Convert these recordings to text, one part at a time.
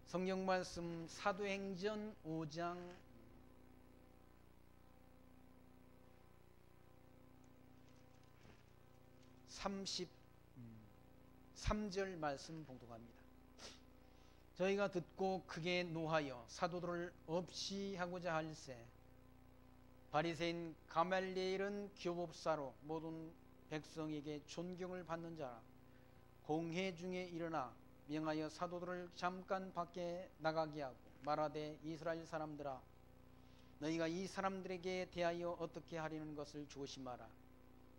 성경 말씀 사도행전 5장 33절 말씀 봉독합니다. 저희가 듣고 크게 노하여 사도들을 없이 하고자 할세 바리새인 가말리엘은 교법사로 모든 백성에게 존경을 받는 자라. 공회 중에 일어나 명하여 사도들을 잠깐 밖에 나가게 하고 말하되 이스라엘 사람들아 너희가 이 사람들에게 대하여 어떻게 하려는 것을 조심하라.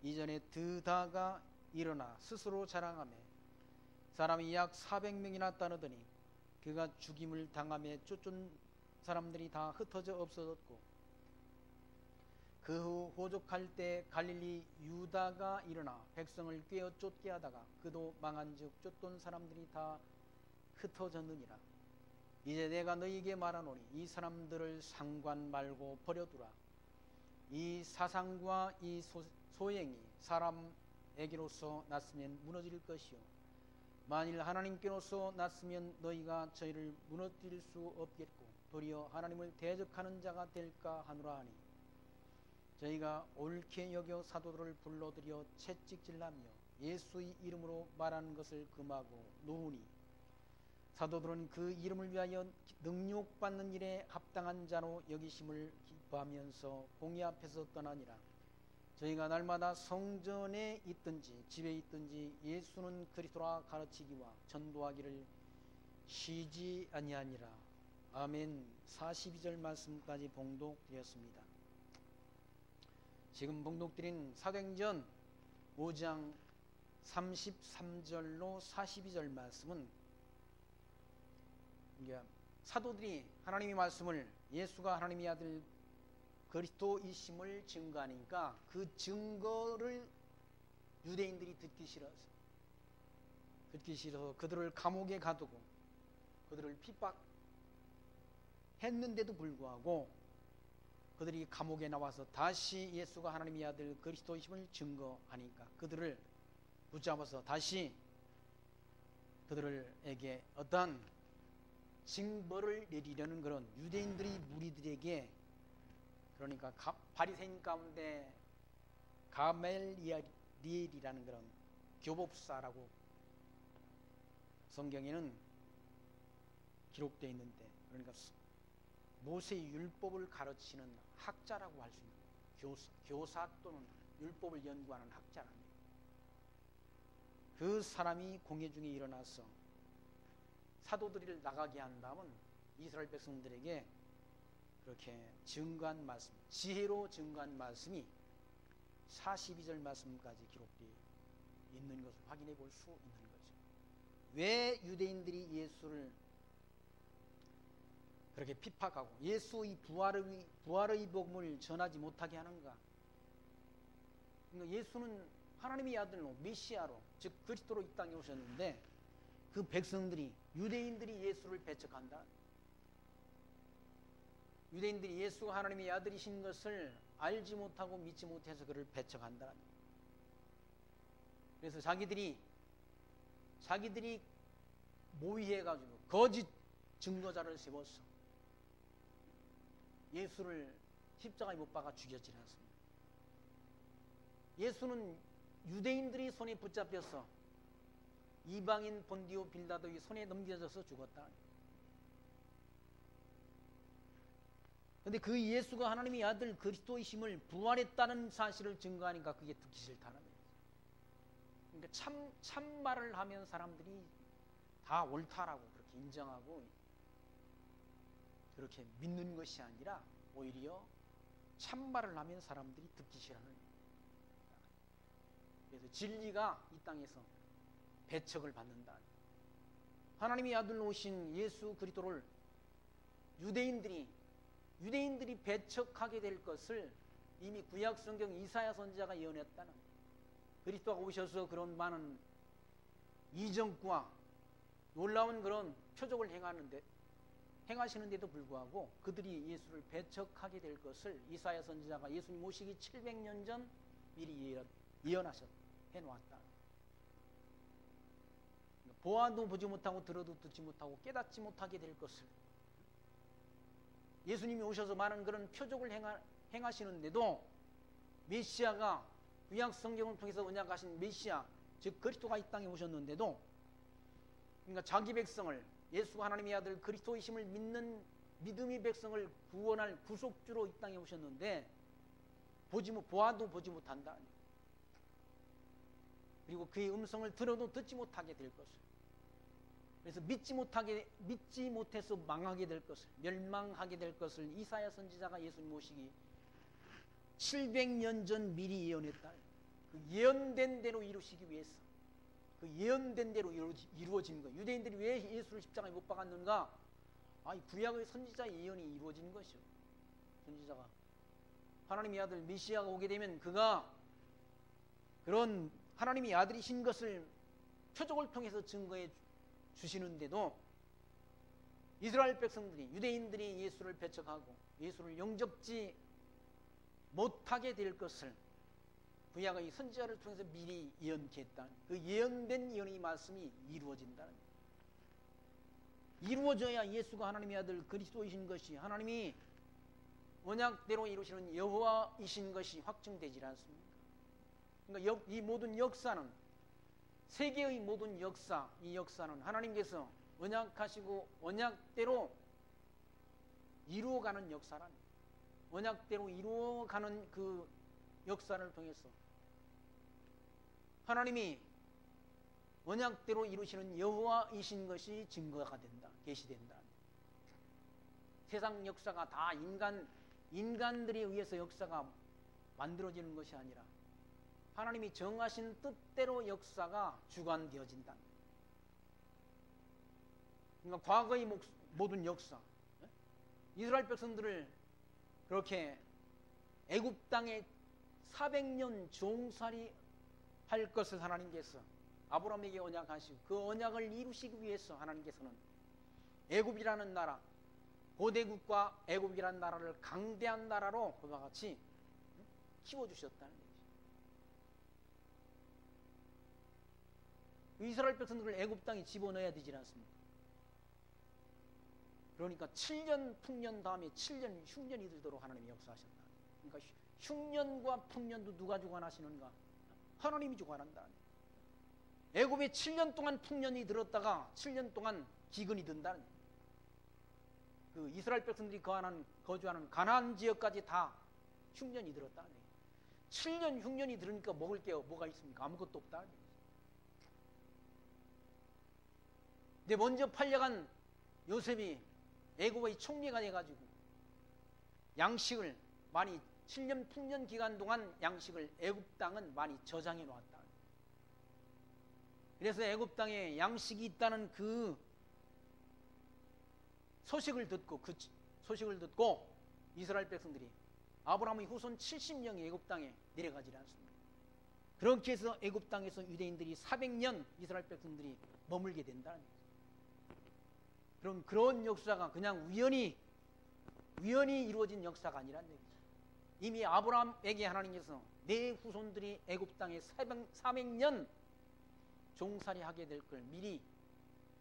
이전에 드다가 일어나 스스로 자랑하며 사람이 약 400명이나 따르더니 그가 죽임을 당하며 쫓은 사람들이 다 흩어져 없어졌고 그 후 호족할 때 갈릴리 유다가 일어나 백성을 꿰어 쫓게 하다가 그도 망한즉 쫓던 사람들이 다 흩어졌느니라. 이제 내가 너희에게 말하노니 이 사람들을 상관 말고 버려두라. 이 사상과 이 소행이 사람에게로서 났으면 무너질 것이요 만일 하나님께로서 났으면 너희가 저희를 무너뜨릴 수 없겠고 도리어 하나님을 대적하는 자가 될까 하노라 하니 저희가 옳게 여겨 사도들을 불러들여 채찍질하며 예수의 이름으로 말하는 것을 금하고 노우니 사도들은 그 이름을 위하여 능욕받는 일에 합당한 자로 여기심을 기뻐하면서 공의 앞에서 떠나니라. 저희가 날마다 성전에 있든지 집에 있든지 예수는 그리스도라 가르치기와 전도하기를 쉬지 아니하니라. 아멘. 42절 말씀까지 봉독되었습니다. 지금 봉독드린 사도행전 5장 33절로 42절 말씀은 사도들이 하나님의 말씀을 예수가 하나님의 아들 그리스도이심을 증거하니까 그 증거를 유대인들이 듣기 싫어서 그들을 감옥에 가두고 그들을 핍박했는데도 불구하고 그들이 감옥에 나와서 다시 예수가 하나님의 아들 그리스도이심을 증거하니까 그들을 붙잡아서 다시 그들에게 어떠한 징벌을 내리려는 그런 유대인들이 무리들에게 그러니까 바리새인 가운데 가멜리엘이라는 그런 교법사라고 성경에는 기록되어 있는데 그러니까 모세의 율법을 가르치는 학자라고 할 수 있는 교사 또는 율법을 연구하는 학자랍니다. 그 사람이 공회 중에 일어나서 사도들을 나가게 한다면 이스라엘 백성들에게 그렇게 증거한 말씀, 지혜로 증거한 말씀이 42절 말씀까지 기록되어 있는 것을 확인해 볼 수 있는 거죠. 왜 유대인들이 예수를 그렇게 핍박하고 예수의 부활의 복음을 전하지 못하게 하는가? 그러니까 예수는 하나님의 아들로 메시아로 즉 그리스도로 이 땅에 오셨는데 그 백성들이 유대인들이 예수를 배척한다. 유대인들이 예수가 하나님의 아들이신 것을 알지 못하고 믿지 못해서 그를 배척한다. 그래서 자기들이 모의해가지고 거짓 증거자를 세워서 예수를 십자가에 못 박아 죽였지 않습니다. 예수는 유대인들이 손에 붙잡혀서 이방인 본디오 빌라도의 손에 넘겨져서 죽었다. 그런데 그 예수가 하나님의 아들 그리스도이심을 부활했다는 사실을 증거하니까 그게 듣기 싫다는 거예요. 그러니까 참말을 하면 사람들이 다 옳다라고 그렇게 인정하고 그렇게 믿는 것이 아니라 오히려 참말을 하면 사람들이 듣기 싫어하는 거예요. 그래서 진리가 이 땅에서 배척을 받는다. 하나님의 아들로 오신 예수 그리스도를 유대인들이 배척하게 될 것을 이미 구약 성경 이사야 선지자가 예언했다는 거예요. 그리스도가 오셔서 그런 많은 이정과 놀라운 그런 표적을 행하시는데도 불구하고 그들이 예수를 배척하게 될 것을 이사야 선지자가 예수님 오시기 700년 전 미리 해놓았다. 보아도 보지 못하고 들어도 듣지 못하고 깨닫지 못하게 될 것을, 예수님이 오셔서 많은 그런 표적을 행하시는데도 메시아가 구약 성경을 통해서 언약하신 메시아, 즉 그리스도가 이 땅에 오셨는데도, 그러니까 자기 백성을, 예수가 하나님의 아들 그리스도이심을 믿는 믿음의 백성을 구원할 구속주로 이 땅에 오셨는데 보아도 보지 못한다. 그리고 그의 음성을 들어도 듣지 못하게 될 것을, 그래서 믿지 못해서 망하게 될 것을, 멸망하게 될 것을 이사야 선지자가 예수님 오시기 700년 전 미리 예언했다. 그 예언된 대로 이루시기 위해서, 그 예언된 대로 이루어진 거예요. 유대인들이 왜 예수를 십자가에 못 박았는가? 이 구약의 선지자의 예언이 이루어진 것이요. 선지자가 하나님의 아들 메시아가 오게 되면 그가 그런 하나님의 아들이신 것을 표적을 통해서 증거해 주시는데도 이스라엘 백성들이, 유대인들이 예수를 배척하고 예수를 영접지 못하게 될 것을 구약의 선지자를 통해서 미리 예언케 했다. 그 예언된 예언의 말씀이 이루어진다는 거예요. 이루어져야 예수가 하나님의 아들 그리스도이신 것이, 하나님이 언약대로 이루시는 여호와이신 것이 확증되지 않습니까? 그러니까 이 모든 역사는, 세계의 모든 역사, 이 역사는 하나님께서 언약하시고 언약대로 이루어가는 역사란, 언약대로 이루어가는 그 역사를 통해서 하나님이 언약대로 이루시는 여호와이신 것이 증거가 된다, 계시된다. 세상 역사가 다 인간들에 의해서 역사가 만들어지는 것이 아니라 하나님이 정하신 뜻대로 역사가 주관되어진다. 그러니까 과거의 모든 역사, 이스라엘 백성들을 그렇게 애굽 땅에 400년 종살이 할 것을 하나님께서 아브라함에게 언약하시고 그 언약을 이루시기 위해서 하나님께서는 애굽이라는 나라, 고대국과 애굽이라는 나라를 강대한 나라로 그와 같이 키워주셨다는 거죠. 이스라엘 백성들을 애굽 땅에 집어넣어야 되지 않습니까? 그러니까 7년 풍년 다음에 7년 흉년이 들도록 하나님이 역사하셨다. 그러니까 흉년과 풍년도 누가 주관하시는가? 하나님이 주관한다. 애굽에 7년 동안 풍년이 들었다가 7년 동안 기근이 든다는, 그 이스라엘 백성들이 거주하는 가나안 지역까지 다 흉년이 들었다는 거예요. 7년 흉년이 들으니까 먹을 게 뭐가 있습니까? 아무것도 없다는 거예요. 근데 먼저 팔려간 요셉이 애굽의 총리가 돼가지고 양식을 많이, 7년 풍년 기간 동안 양식을 애굽 땅은 많이 저장해 놓았다. 그래서 애굽 땅에 양식이 있다는 그 소식을 듣고 이스라엘 백성들이 아브라함의 후손 70명이 애굽 땅에 내려가지 않습니다. 그렇게 해서 애굽 땅에서 유대인들이 400년 이스라엘 백성들이 머물게 된다는 거죠. 그럼 그런 역사가 그냥 우연히 이루어진 역사가 아니란 얘기죠. 이미 아브라함에게 하나님께서 내 후손들이 애굽 땅에 400년 종살이 하게 될 걸 미리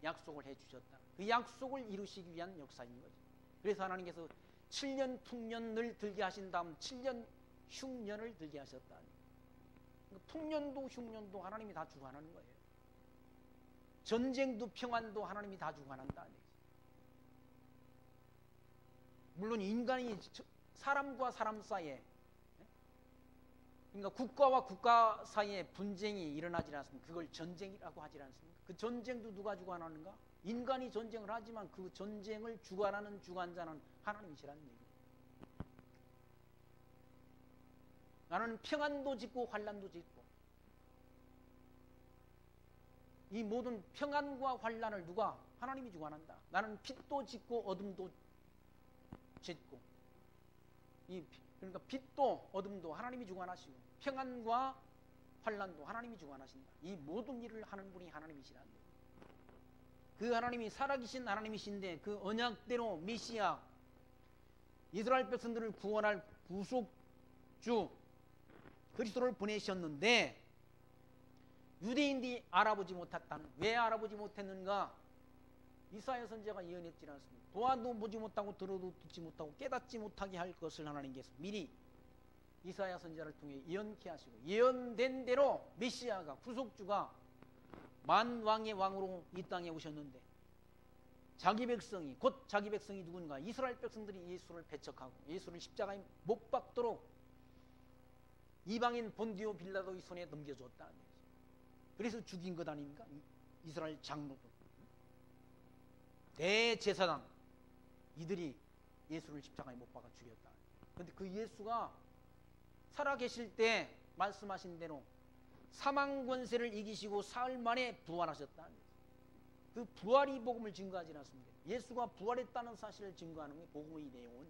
약속을 해주셨다. 그 약속을 이루시기 위한 역사인 거죠. 그래서 하나님께서 7년 풍년을 들게 하신 다음 7년 흉년을 들게 하셨다. 그러니까 풍년도 흉년도 하나님이 다 주관하는 거예요. 전쟁도 평안도 하나님이 다 주관한다. 물론 인간이 사람과 사람 사이에, 그러니까 국가와 국가 사이에 분쟁이 일어나지 않습니까? 그걸 전쟁이라고 하지 않습니까? 그 전쟁도 누가 주관하는가? 인간이 전쟁을 하지만 그 전쟁을 주관하는 주관자는 하나님이시라는 얘기예요. 나는 평안도 짓고 환란도 짓고, 이 모든 평안과 환란을 누가? 하나님이 주관한다. 나는 빛도 짓고 어둠도 짓고, 그러니까 빛도 어둠도 하나님이 주관하시고 평안과 환란도 하나님이 주관하신다. 이 모든 일을 하는 분이 하나님이시라는 거예요. 그 하나님이 살아계신 하나님이신데 그 언약대로 메시아, 이스라엘 백성들을 구원할 구속주 그리스도를 보내셨는데 유대인들이 알아보지 못했다는, 왜 알아보지 못했는가? 이사야 선지자가 예언했지 않습니까? 보아도 보지 못하고 들어도 듣지 못하고 깨닫지 못하게 할 것을 하나님께서 미리 이사야 선지자를 통해 예언케 하시고, 예언된 대로 메시아가, 구속주가 만왕의 왕으로 이 땅에 오셨는데, 자기 백성이, 곧 자기 백성이 누군가? 이스라엘 백성들이 예수를 배척하고 예수를 십자가에 못 박도록 이방인 본디오 빌라도의 손에 넘겨줬다는 거죠. 그래서 죽인 것 아닙니까? 이스라엘 장로들, 대제사장, 이들이 예수를 십자가에 못 박아 죽였다. 그런데 그 예수가 살아계실 때 말씀하신 대로 사망 권세를 이기시고 사흘 만에 부활하셨다. 그 부활이 복음을 증거하지 않습니다. 예수가 부활했다는 사실을 증거하는 게 복음의 내용은,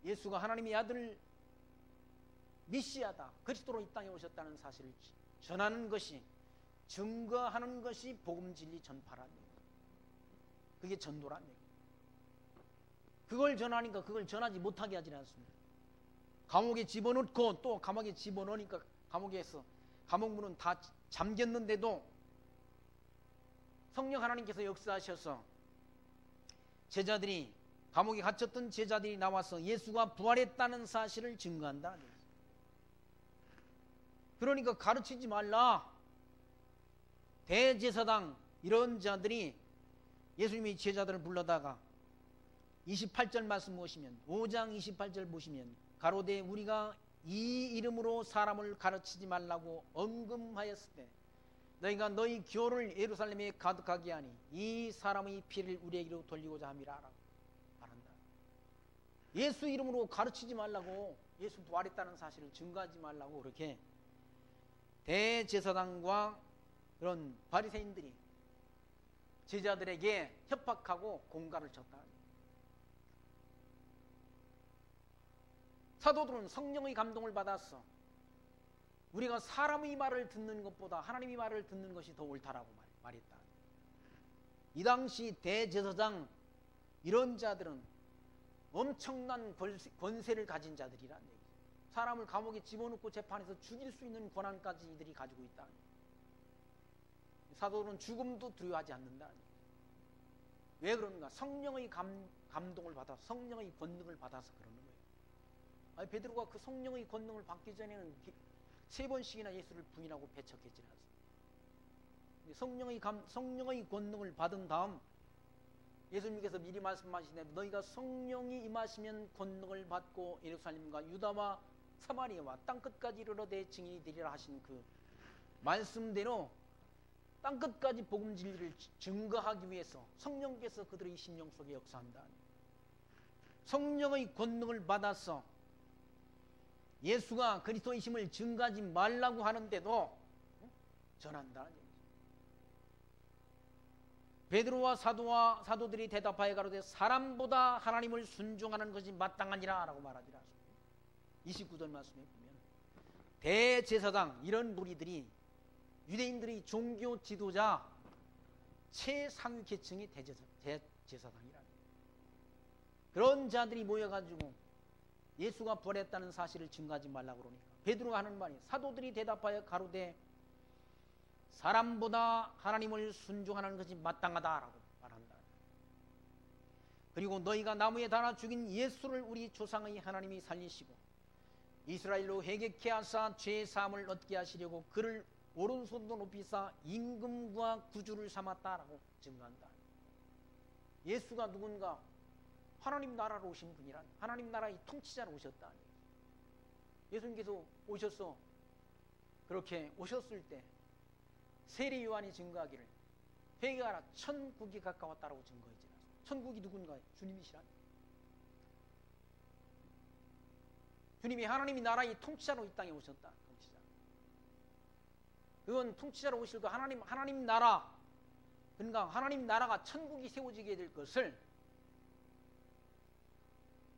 예수가 하나님의 아들 메시아다, 그리스도로 이 땅에 오셨다는 사실을 전하는 것이, 증거하는 것이 복음 진리 전파라는 얘기입니다. 그게 전도라는 얘기입니다. 그걸 전하니까 그걸 전하지 못하게 하지 않습니다. 감옥에 집어넣고, 또 감옥에 집어넣으니까 감옥에서 감옥문은 다 잠겼는데도 성령 하나님께서 역사하셔서 제자들이, 감옥에 갇혔던 제자들이 나와서 예수가 부활했다는 사실을 증거한다. 그러니까 가르치지 말라. 대제사장 이런 자들이 예수님이 제자들을 불러다가 28절 말씀 보시면, 5장 28절 보시면, 가로되 우리가 이 이름으로 사람을 가르치지 말라고 언금하였을 때 너희가 너희 교를 예루살렘에 가득하게 하니 이 사람의 피를 우리에게로 돌리고자 함이라 라고 말한다. 예수 이름으로 가르치지 말라고, 예수 부활했다는 사실을 증거하지 말라고 그렇게 대제사장과 그런 바리새인들이 제자들에게 협박하고 공갈을 쳤다. 사도들은 성령의 감동을 받았어. 우리가 사람의 말을 듣는 것보다 하나님의 말을 듣는 것이 더 옳다라고 말했다. 이 당시 대제사장 이런 자들은 엄청난 권세를 가진 자들이란 얘기죠. 사람을 감옥에 집어넣고 재판해서 죽일 수 있는 권한까지 이들이 가지고 있다. 사도들은 죽음도 두려워하지 않는다. 왜 그런가? 성령의 감동을 받아서, 성령의 권능을 받아서 그러는 거예요. 아니, 베드로가 그 성령의 권능을 받기 전에는 3번씩이나 예수를 부인하고 배척했지 않습니까? 성령의 권능을 받은 다음 예수님께서 미리 말씀하시되 너희가 성령이 임하시면 권능을 받고 예루살렘과 유다와 사마리아와 땅끝까지 이르러 내 증인이 되리라 하신 그 말씀대로 땅끝까지 복음 진리를 증거하기 위해서 성령께서 그들의 심령 속에 역사한다. 성령의 권능을 받아서 예수가 그리스도이심을 증거하지 말라고 하는데도 전한다. 베드로와 사도들이 대답하여 가로되 사람보다 하나님을 순종하는 것이 마땅하니라 라고 말하지라. 29절 말씀에 보면 대제사장 이런 무리들이, 유대인들의 종교 지도자 최상위 계층이 대제사장이라. 그런 자들이 모여가지고 예수가 부활했다는 사실을 증거하지 말라고 그러니까 베드로가 하는 말이, 사도들이 대답하여 가로되 사람보다 하나님을 순종하는 것이 마땅하다라고 말한다. 그리고 너희가 나무에 달아 죽인 예수를 우리 조상의 하나님이 살리시고 이스라엘로 회개케 하사 죄 사함을 얻게 하시려고 그를 오른손도 높이사 임금과 구주를 삼았다라고 증거한다. 예수가 누군가? 하나님 나라로 오신 분이란, 하나님 나라의 통치자로 오셨다. 예수님께서 오셔서 그렇게 오셨을 때 세례 요한이 증거하기를 회개하라 천국이 가까웠다라고 증거했지. 천국이 누군가? 주님이시란. 주님이 하나님의 나라의 통치자로 이 땅에 오셨다. 통치자. 그건 통치자로 오실 거 하나님 나라, 그러니까 하나님 나라가 천국이 세워지게 될 것을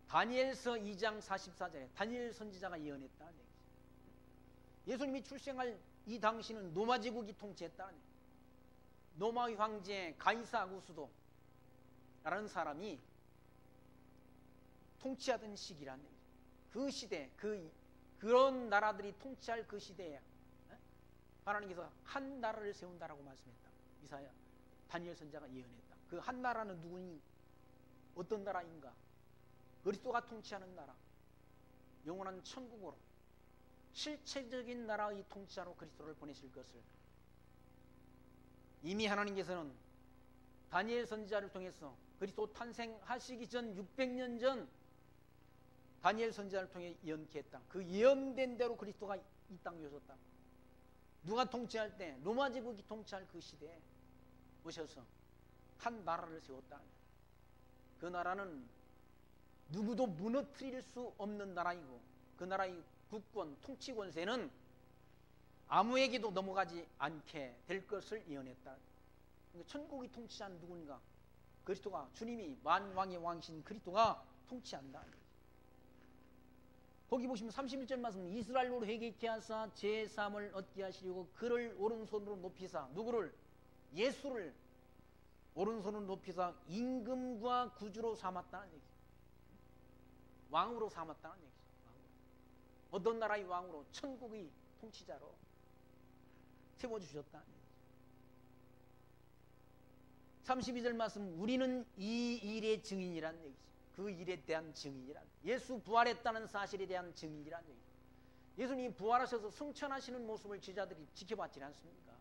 다니엘서 2장 44절에 다니엘 선지자가 예언했다. 예수님이 출생할 이 당시는 로마 제국이 통치했다. 로마의 황제 가이사 아구스도라는 사람이 통치하던 시기라는 얘기죠. 그 시대, 그런 나라들이 통치할 그 시대에 하나님께서 한 나라를 세운다라고 말씀했다. 이사야 다니엘 선지자가 예언했다. 그 한 나라는 누구니? 어떤 나라인가? 그리스도가 통치하는 나라, 영원한 천국으로 실체적인 나라의 통치자로 그리스도를 보내실 것을 이미 하나님께서는 다니엘 선지자를 통해서 그리스도 탄생하시기 전 600년 전 다니엘 선지자를 통해 예언케 그 예언된 대로 그리스도가 이 땅에 오셨다. 누가 통치할 때? 로마 제국이 통치할 그 시대에 오셔서 한 나라를 세웠다. 그 나라는 누구도 무너뜨릴 수 없는 나라이고 그 나라의 국권, 통치 권세는 아무에게도 넘어가지 않게 될 것을 예언했다. 그러니까 천국의 통치자는 누군가? 그리스도가, 주님이 만왕의 왕이신 그리스도가 통치한다. 거기 보시면 31절 말씀, 이스라엘로 회개케 하사 제3을 얻게 하시려고 그를 오른손으로 높이사, 누구를? 예수를 오른손으로 높이사 임금과 구주로 삼았다는 얘기죠. 왕으로 삼았다는 얘기죠. 어떤 나라의 왕으로? 천국의 통치자로 세워주셨다는 얘기죠. 32절 말씀, 우리는 이 일의 증인이라는 얘기죠. 그 일에 대한 증인이란, 예수 부활했다는 사실에 대한 증인이란 얘기죠. 예수님이 부활하셔서 승천하시는 모습을 제자들이 지켜봤지 않습니까?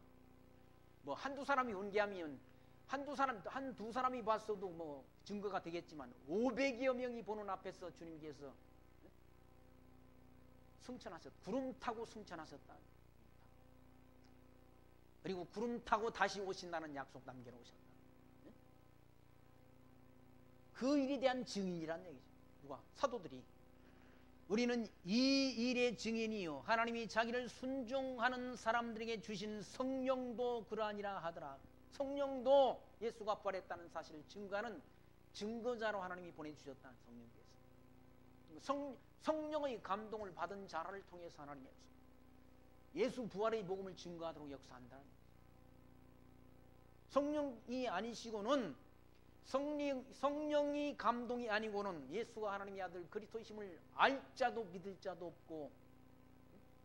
뭐 한두 사람이 연기하면 한두 사람이 봤어도 뭐 증거가 되겠지만 500여 명이 보는 앞에서 주님께서 구름 타고 승천하셨다. 그리고 구름 타고 다시 오신다는 약속 남겨놓으셨다. 그 일에 대한 증인이란 얘기죠. 누가? 사도들이. 우리는 이 일의 증인이요 하나님이 자기를 순종하는 사람들에게 주신 성령도 그러하니라 하더라. 성령도 예수가 부활했다는 사실을 증거하는 증거자로 하나님이 보내주셨다는 성령께서. 성령의 감동을 받은 자를 통해서 하나님께서 예수 부활의 복음을 증거하도록 역사한다는 거죠. 성령이 아니시고는 성령이 감동이 아니고는 예수가 하나님의 아들 그리스도이심을 알 자도 믿을 자도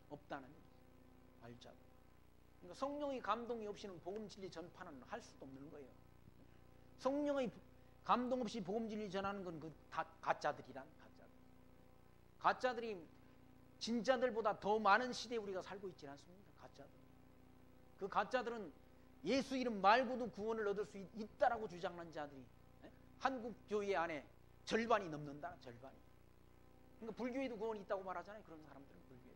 없다는 얘기죠. 알 자도. 그러니까 성령의 감동이 없이는 복음 진리 전파는 할 수도 없는 거예요. 성령의 감동 없이 복음 진리 전하는 건 그 다 가짜들이란 가짜들. 가짜들이 진짜들보다 더 많은 시대에 우리가 살고 있지 않습니까? 가짜들. 그 가짜들은 예수 이름 말고도 구원을 얻을 수 있다라고 주장하는 자들이 한국 교회 안에 절반이 넘는다. 절반이. 그러니까 불교에도 구원이 있다고 말하잖아요. 그런 사람들은 불교에.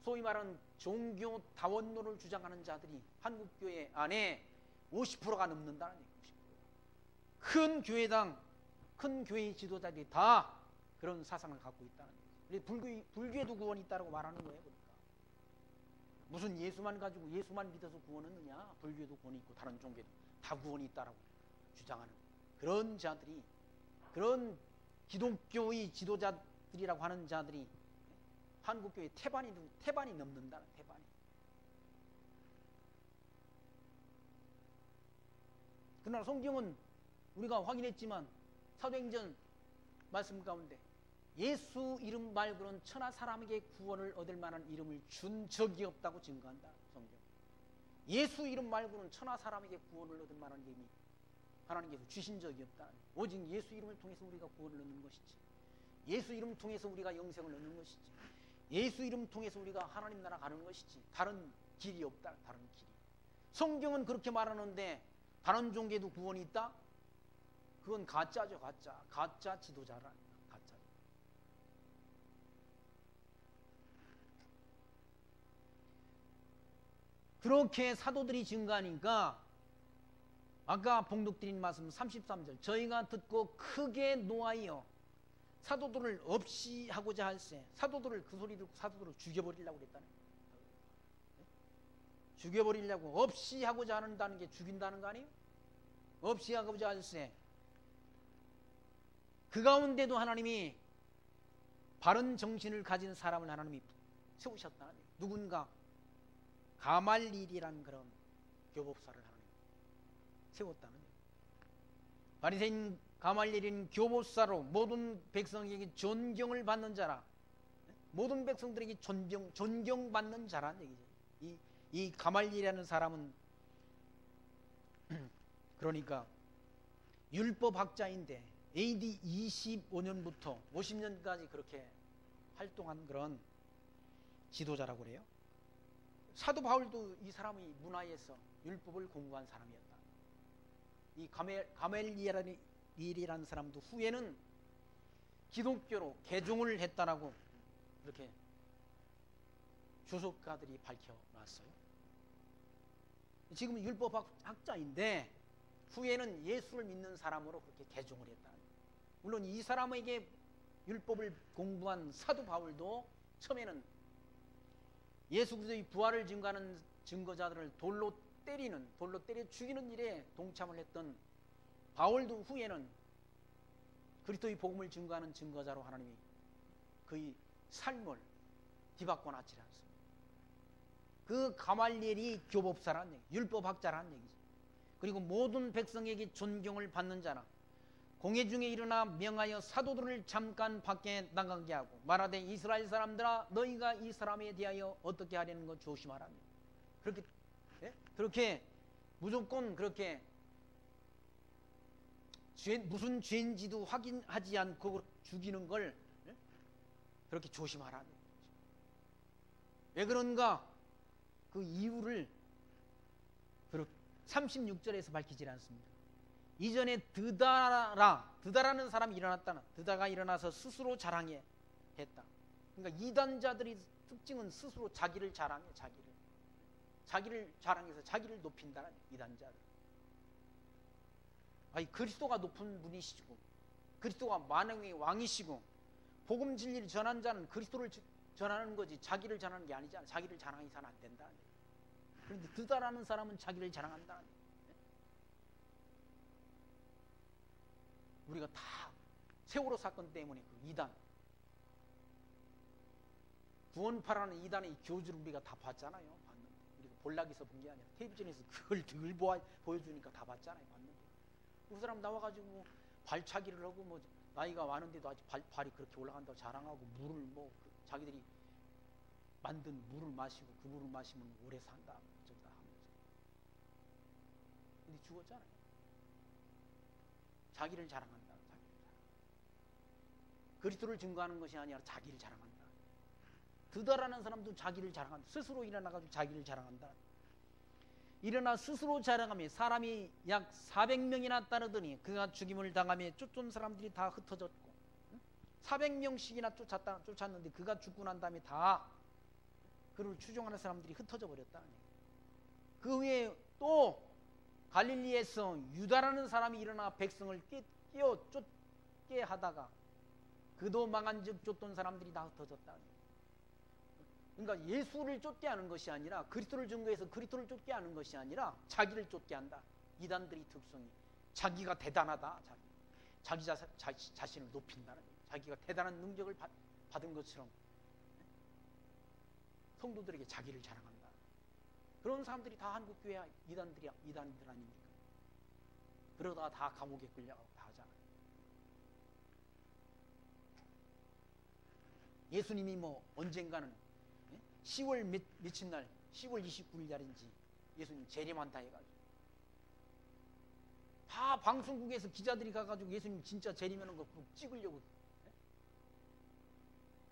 소위 말하는 종교 다원론을 주장하는 자들이 한국 교회 안에 50%가 넘는다는 얘기예요. 50%. 큰 교회의 지도자들이 다 그런 사상을 갖고 있다는 얘기예요. 불교에도 구원이 있다고 말하는 거예요. 그러니까. 무슨 예수만 가지고 예수만 믿어서 구원 얻느냐? 불교에도 구원이 있고 다른 종교도 다 구원이 있다라고 주장하는 그런 자들이, 그런 기독교의 지도자들이라고 하는 자들이 한국교회 태반이 넘는다는 태반이. 그러나 성경은 우리가 확인했지만 사도행전 말씀 가운데 예수 이름 말고는 천하 사람에게 구원을 얻을 만한 이름을 준 적이 없다고 증거한다. 성경. 예수 이름 말고는 천하 사람에게 구원을 얻을 만한 이름이 하나님께서 주신 적이 없다. 오직 예수 이름을 통해서 우리가 구원을 얻는 것이지, 예수 이름 통해서 우리가 영생을 얻는 것이지, 예수 이름 통해서 우리가 하나님 나라 가는 것이지 다른 길이 없다. 다른 길이. 성경은 그렇게 말하는데 다른 종교에도 구원이 있다? 그건 가짜죠. 가짜 지도자라. 가짜. 그렇게 사도들이 증거하니까 아까 봉독드린 말씀 33절, 저희가 듣고 크게 노하여 사도들을 없이 하고자 할세. 사도들을, 그 소리 듣고 사도들을 죽여버리려고 그랬다는 거예요. 죽여버리려고, 없이 하고자 한다는 게 죽인다는 거 아니에요? 없이 하고자 할세. 그 가운데도 하나님이 바른 정신을 가진 사람을 하나님이 세우셨다는 거예요. 누군가 가말리엘이라는 그런 교법사를 하나님 세웠다는 거예요. 바리새인 가말리엘인 교법사로 모든 백성에게 존경을 받는 자라. 모든 백성들에게 존경받는 자라는 얘기죠. 이 가말리엘이라는 사람은 그러니까 율법학자인데 AD 25년부터 50년까지 그렇게 활동한 그런 지도자라고 그래요. 사도 바울도 이 사람이 문화에서 율법을 공부한 사람이었다. 이 가멜리엘이라는 사람도 후에는 기독교로 개종을 했다라고 이렇게 주석가들이 밝혀놨어요. 지금 율법학자인데 후에는 예수를 믿는 사람으로 그렇게 개종을 했다. 물론 이 사람에게 율법을 공부한 사도 바울도 처음에는 예수 그리스도의 부활을 증거하는 증거자들을 돌로 때려 죽이는 일에 동참을 했던 바울도 후에는 그리스도의 복음을 증거하는 증거자로 하나님이 그의 삶을 뒤바꿔 놨지 않습니다. 그 가말리엘이 교법사라는 얘기, 율법학자라는 얘기죠. 그리고 모든 백성에게 존경을 받는 자라 공회 중에 일어나 명하여 사도들을 잠깐 밖에 나가게 하고 말하되 이스라엘 사람들아 너희가 이 사람에 대하여 어떻게 하려는 것 조심하라. 그렇게 그렇게 무조건 그렇게 무슨 죄인지도 확인하지 않고 죽이는 걸 그렇게 조심하라. 왜 그런가? 그 이유를 36절에서 밝히질 않습니다. 이전에 드다라는 사람이 일어났다는, 드다가 일어나서 스스로 자랑했다. 그러니까 이단자들의 특징은 스스로 자기를 자랑해. 자기를 자랑해서 자기를 높인다는 이단자들. 아니 그리스도가 높은 분이시고 그리스도가 만왕의 왕이시고 복음 진리를 전한 자는 그리스도를 전하는 거지 자기를 전하는 게 아니잖아. 자기를 자랑해서는 안 된다. 그런데 드다라는 사람은 자기를 자랑한다. 우리가 다 세월호 사건 때문에 그 이단 구원파라는 이단의 교주를 우리가 다 봤잖아요. 봤는데 우리가 볼락에서 본 게 아니라 텔레비전에서 그걸 늘 보여주니까 다 봤잖아요. 봤는데 그 사람 나와가지고 뭐 발차기를 하고 뭐 나이가 많은데도 아직 발이 그렇게 올라간다고 자랑하고 물을 뭐 자기들이 만든 물을 마시고 그 물을 마시면 오래 산다 저기다 하면서 근데 죽었잖아요. 자기를 자랑한다. 그리스도를 증거하는 것이 아니라 자기를 자랑한다. 드다라는 사람도 자기를 자랑한다. 스스로 일어나가지고 자기를 자랑한다. 일어나 스스로 자랑하며 사람이 약 400명이나 따르더니 그가 죽임을 당하며 쫓은 사람들이 다 흩어졌고 400명씩이나 쫓았는데 그가 죽고 난 다음에 다 그를 추종하는 사람들이 흩어져 버렸다. 그 후에 또 갈릴리에서 유다라는 사람이 일어나 백성을 쫓게 하다가 그도 망한 즉 쫓던 사람들이 다 흩어졌다. 그러니까 예수를 쫓게 하는 것이 아니라 그리스도를 증거해서 그리스도를 쫓게 하는 것이 아니라 자기를 쫓게 한다. 이단들의 특성이 자기가 대단하다. 자기 자신을 높인다는 거예요. 자기가 대단한 능력을 받은 것처럼 성도들에게 자기를 자랑한다. 그런 사람들이 다 한국교회 이단들 아닙니까? 그러다가 다 감옥에 끌려가고 다 하잖아요. 예수님이 뭐 언젠가는 10월 며칠 날 10월 29일 날인지 예수님 재림한다 해가지고 다 방송국에서 기자들이 가가지고 예수님 진짜 재림하는 거 찍으려고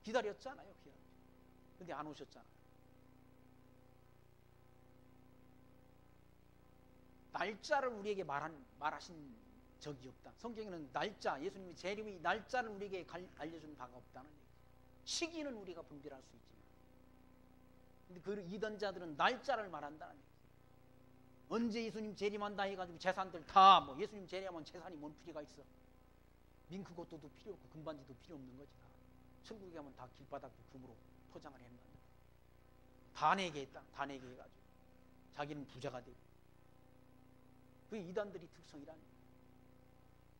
기다렸잖아요. 근데 안 오셨잖아요. 날짜를 우리에게 말하신 적이 없다. 성경에는 날짜, 예수님이 재림의 날짜를 우리에게 알려준 바가 없다는 얘기죠. 시기는 우리가 분별할 수 있지만 근데 그 이단자들은 날짜를 말한다는 얘기죠. 언제 예수님 재림한다 해가지고 재산들 다 뭐 예수님 재림하면 재산이 뭔 필요가 있어. 밍크고토도 필요 없고 금반지도 필요 없는 거지. 천국에 가면 다 길바닥도 금으로 포장을 했는데 다 내게 했다. 다 내게 해가지고 자기는 부자가 되고 그게 이단들이 특성이라니.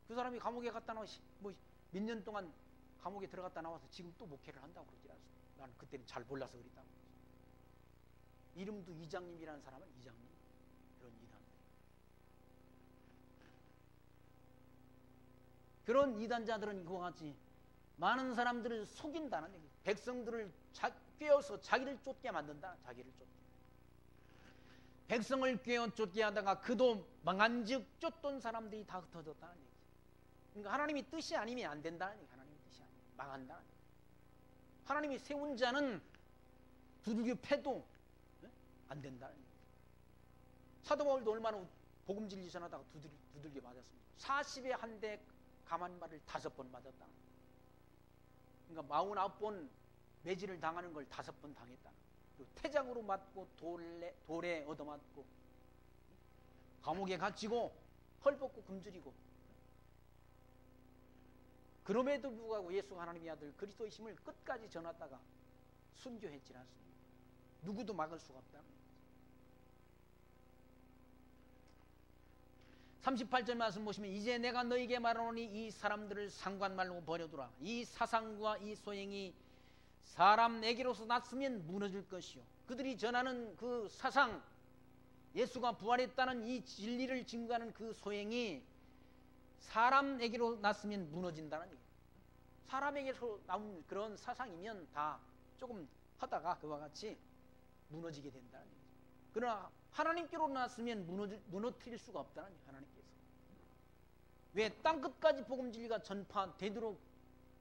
그 사람이 감옥에 갔다 나와 뭐 몇 년 동안 감옥에 들어갔다 나와서 지금 또 목회를 한다고 그러지 않습니까? 나는 그때는 잘 몰라서 그랬다고. 이름도 이장님이라는 사람은 이장님. 그런 이단들. 그런 이단자들은 이와 같이 많은 사람들을 속인다는 얘기. 백성들을 꿰어서 자기를 쫓게 만든다. 자기를 쫓게. 백성을 꿰어 쫓게 하다가 그도 망한즉 쫓던 사람들이 다 흩어졌다는 얘기죠. 그러니까 하나님이 뜻이 아니면 안 된다는 얘기죠. 하나님의 뜻이 아니면 망한다는 얘기죠. 하나님이 세운 자는 두들겨 패도 안 된다는 얘기죠. 사도 바울도 얼마나 복음 진리 전하다가 두들겨 맞았습니다. 40에 한 대 가만말을 5번 맞았다. 그러니까 49번 매질을 당하는 걸 5번 당했다. 그리고 태장으로 맞고 돌에 얻어맞고 감옥에 갇히고 헐벗고 굶주리고, 그럼에도 불구하고 예수가 하나님의 아들 그리스도이심을 끝까지 전하다가 순교했지 않습니까? 누구도 막을 수가 없다는 거죠. 38절 말씀 보시면 이제 내가 너에게 말하노니 이 사람들을 상관 말고 버려두라. 이 사상과 이 소행이 사람에게로서 났으면 무너질 것이요, 그들이 전하는 그 사상, 예수가 부활했다는 이 진리를 증거하는 그 소행이 사람에게로 났으면 무너진다는 얘기예요. 사람에게서 나온 그런 사상이면 다 조금 하다가 그와 같이 무너지게 된다는 얘기죠. 그러나 하나님께로 났으면 무너뜨릴 수가 없다는 얘기예요. 하나님께서 왜 땅끝까지 복음 진리가 전파되도록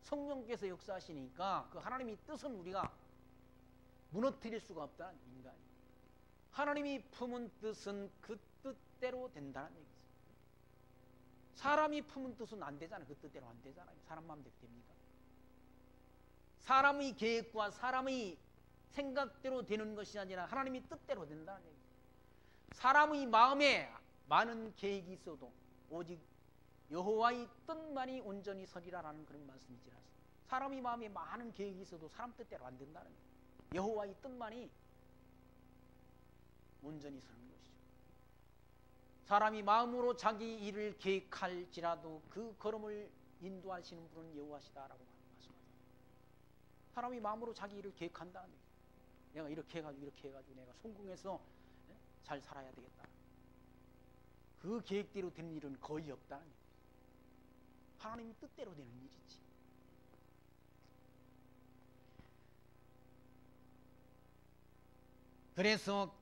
성령께서 역사하시니까 그 하나님의 뜻은 우리가 무너뜨릴 수가 없다는 인간이. 하나님이 품은 뜻은 그 뜻대로 된다는 얘기죠. 사람이 품은 뜻은 안 되잖아요. 그 뜻대로 안 되잖아요. 사람 마음대로 됩니까? 사람의 계획과 사람의 생각대로 되는 것이 아니라 하나님의 뜻대로 된다는 얘기죠. 사람의 마음에 많은 계획이 있어도 오직 여호와의 뜻만이 온전히 서리라라는 그런 말씀이지 않습니까? 사람의 마음에 많은 계획이 있어도 사람 뜻대로 안 된다는 거예요. 여호와의 뜻만이 온전히 서는 것이죠. 사람이 마음으로 자기 일을 계획할지라도 그 걸음을 인도하시는 분은 여호와시다라고 말씀하셨어요. 사람이 마음으로 자기 일을 계획한다는 얘기예요. 내가 이렇게 해가지고 내가 성공해서 잘 살아야 되겠다. 그 계획대로 되는 일은 거의 없다는 얘기예요. 하나님의 뜻대로 되는 일이지. 그래서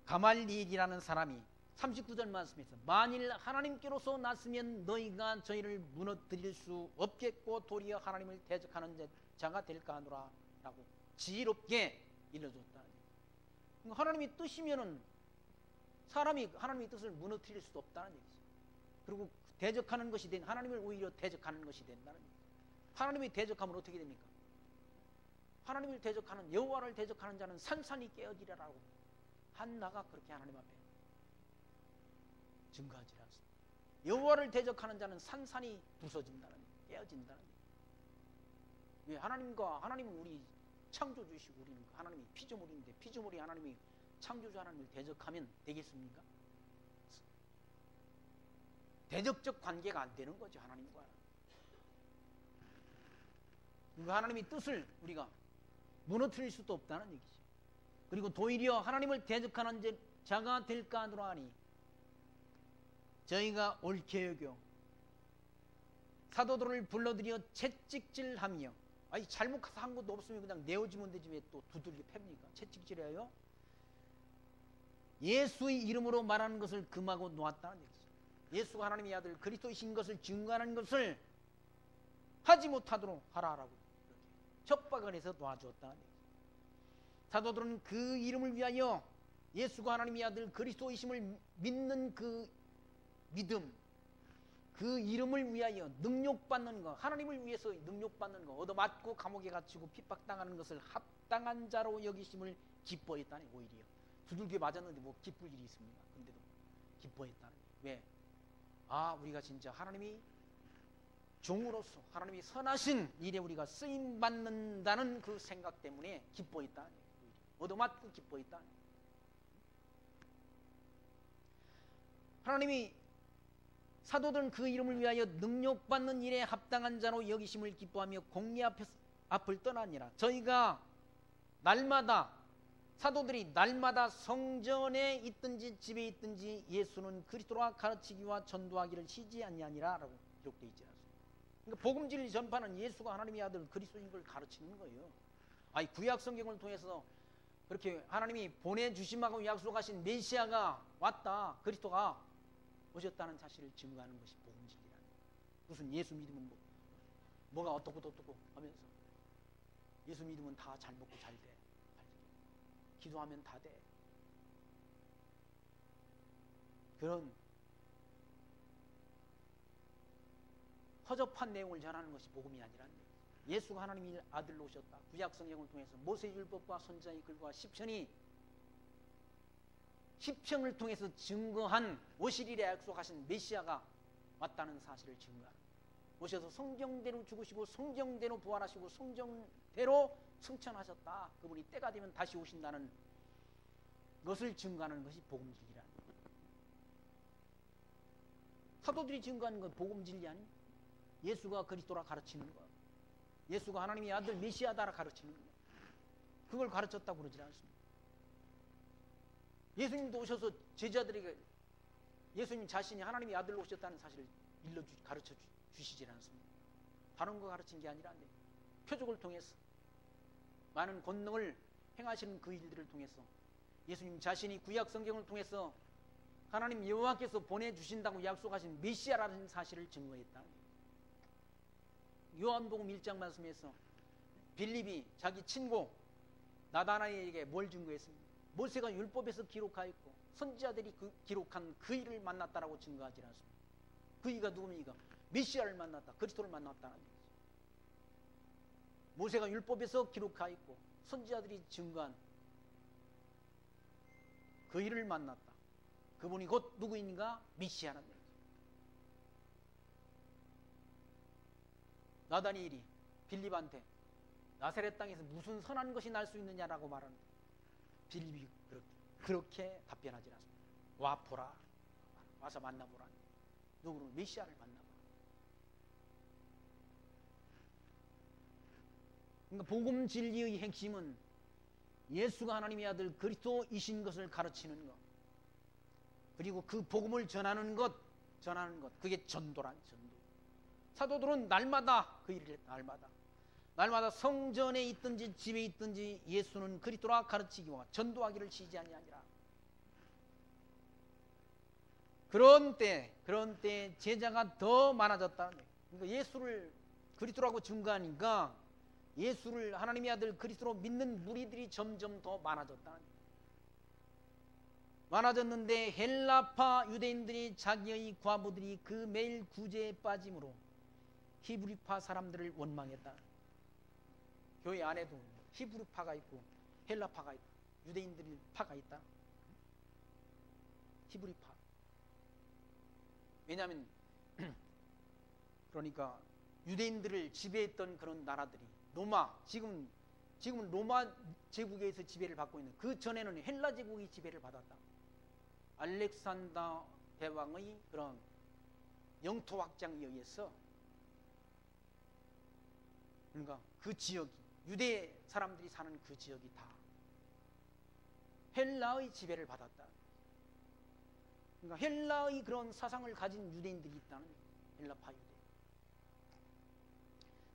가말리엘이라는 사람이 39절 말씀에서 만일 하나님께로서 났으면 너희가 저희를 무너뜨릴 수 없겠고 도리어 하나님을 대적하는 자가 될까 하노라 라고 지혜롭게 일러줬다. 그러니까 하나님의 뜻이면은 사람이 하나님의 뜻을 무너뜨릴 수도 없다는 얘기죠. 그리고 대적하는 것이 된 하나님을 오히려 대적하는 것이 된다는 얘기죠. 하나님이 대적하면 어떻게 됩니까? 하나님을 대적하는, 여호와를 대적하는 자는 산산이 깨어지리라고 한나가 그렇게 하나님 앞에 증거하지 않습니다. 여호와를 대적하는 자는 산산이 부서진다는 얘기예요. 깨어진다는 얘기예요. 하나님은 우리 창조주시고 우리는 하나님이 피조물인데 피조물이 하나님이 창조주 하나님을 대적하면 되겠습니까? 대적적 관계가 안 되는 거죠. 하나님과. 하나님의 뜻을 우리가 무너뜨릴 수도 없다는 얘기죠. 그리고 도리어 하나님을 대적하는 자가 될까 하노라 하니 저희가 옳게 여겨 사도들을 불러들여 채찍질하며, 아니 잘못한 것도 없으면 그냥 내어주면 되지 왜 또 두들겨 팹니까? 채찍질해요? 예수의 이름으로 말하는 것을 금하고 놓았다는 얘기죠. 예수가 하나님의 아들 그리스도이신 것을 증거하는 것을 하지 못하도록 하라라고 협박을 해서 놓아주었다는 얘기죠. 사도들은 그 이름을 위하여 예수가 하나님의 아들 그리스도이심을 믿는 그 믿음, 그 이름을 위하여 능욕받는 것, 하나님을 위해서 능욕받는 것, 얻어맞고 감옥에 갇히고 핍박당하는 것을 합당한 자로 여기심을 기뻐했다니. 오히려 두들겨 맞았는데 뭐 기쁠 일이 있습니까? 근데도 기뻐했다니. 왜? 우리가 진짜 하나님이 종으로서 하나님이 선하신 일에 우리가 쓰임받는다는 그 생각 때문에 기뻐했다니. 얻어맞고 기뻐했다니. 하나님이 사도들은 그 이름을 위하여 능욕받는 일에 합당한 자로 여기심을 기뻐하며 공의 앞을 떠나니라. 저희가 날마다, 사도들이 날마다 성전에 있든지 집에 있든지 예수는 그리스도라 가르치기와 전도하기를 쉬지 아니하니라 라고 기록되어 있지 않습니까? 그러니까 복음 진리 전파는 예수가 하나님의 아들 그리스도인 걸 가르치는 거예요. 구약 성경을 통해서 그렇게 하나님이 보내주심하고 약속하신 메시아가 왔다, 그리스도가 오셨다는 사실을 증거하는 것이 복음 진리라는 거예요. 무슨 예수 믿으면 뭐가 어떻고 하면서 예수 믿으면 다 잘 먹고 잘 돼, 기도하면 다 돼, 그런 허접한 내용을 전하는 것이 복음이 아니라는 거예요. 예수가 하나님의 아들로 오셨다. 구약 성경을 통해서 모세율법과 선지자의 글과 시편을 통해서 증거한 오시리라 약속하신 메시아가 왔다는 사실을 증거하는, 오셔서 성경대로 죽으시고 성경대로 부활하시고 성경대로 승천하셨다. 그분이 때가 되면 다시 오신다는 것을 증거하는 것이 복음 진리라는 거예요. 사도들이 증거하는 건 복음 진리 아니? 예수가 그리스도라 가르치는 것, 예수가 하나님의 아들 메시아다라 가르치는 것, 그걸 가르쳤다고 그러지 않습니다. 예수님도 오셔서 제자들에게 예수님 자신이 하나님의 아들로 오셨다는 사실을 가르쳐 주시질 않습니다. 다른 거 가르친 게 아니라 표적을 통해서 많은 권능을 행하시는 그 일들을 통해서 예수님 자신이 구약 성경을 통해서 하나님 여호와께서 보내주신다고 약속하신 메시아라는 사실을 증거했다. 요한복음 1장 말씀에서 빌립이 자기 친구 나다나엘에게 뭘 증거했습니까? 모세가 율법에서 기록하였고 선지자들이 기록한 그 일을 만났다라고 증거하지 않습니다. 그 이가 누굽니까? 메시아를 만났다, 그리스도를 만났다는 거죠. 모세가 율법에서 기록하였고 선지자들이 증거한 그 일을 만났다. 그분이 곧 누구인가? 메시아라는 거죠. 나다니엘이 빌립한테 나사렛 땅에서 무슨 선한 것이 날 수 있느냐라고 말하는데 빌립이 그렇게 답변하지 않습니다. 와 보라, 와서 만나보라. 누구는 메시아를 만나보라. 그러니까 복음 진리의 핵심은 예수가 하나님의 아들 그리스도이신 것을 가르치는 것, 그리고 그 복음을 전하는 것, 그게 전도란 전도. 사도들은 날마다 그 일을 했다. 날마다 성전에 있든지 집에 있든지 예수는 그리스도라 가르치기와 전도하기를 쉬지 아니하니라. 그런 때 제자가 더 많아졌다는 거예요. 그러니까 예수를 그리스도라고 증거하니까 예수를 하나님의 아들 그리스도로 믿는 무리들이 점점 더 많아졌다는 거예요. 많아졌는데 헬라파 유대인들이 자기의 과부들이 그 매일 구제에 빠짐으로 히브리파 사람들을 원망했다. 교회 안에도 히브리파가 있고 헬라파가 있다. 유대인들이 파가 있다. 히브리파. 왜냐하면 그러니까 유대인들을 지배했던 그런 나라들이 지금은 로마 제국에서 지배를 받고 있는, 그 전에는 헬라 제국이 지배를 받았다. 알렉산더 대왕의 그런 영토 확장에 의해서, 그러니까 그 지역이, 유대 사람들이 사는 그 지역이 다 헬라의 지배를 받았다. 그러니까 헬라의 그런 사상을 가진 유대인들이 있다는 거예요. 헬라파 유대.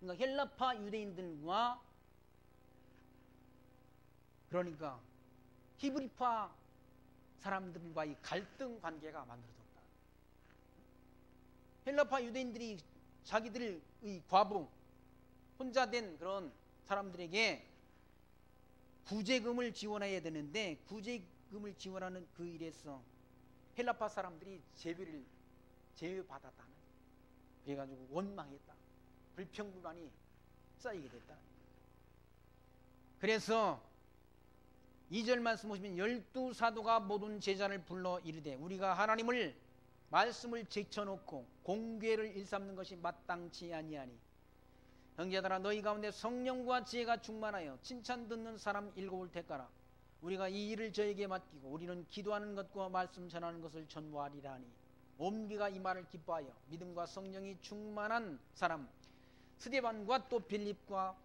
그러니까 헬라파 유대인들과 그러니까 히브리파 사람들과의 갈등 관계가 만들어졌다. 헬라파 유대인들이 자기들의 과부, 혼자 된 그런 사람들에게 구제금을 지원해야 되는데 구제금을 지원하는 그 일에서 헬라파 사람들이 제외받았다는, 그래가지고 원망했다. 불평불만이 쌓이게 됐다. 그래서 2절 말씀 보시면 12사도가 모든 제자를 불러 이르되 우리가 하나님을 말씀을 제쳐놓고 공궤를 일삼는 것이 마땅치 아니하니 형제들아 너희 가운데 성령과 지혜가 충만하여 칭찬 듣는 사람 7을 택하라. 우리가 이 일을 저에게 맡기고 우리는 기도하는 것과 말씀 전하는 것을 전무하리라 하니 옴기가 이 말을 기뻐하여 믿음과 성령이 충만한 사람 스데반과 또 빌립과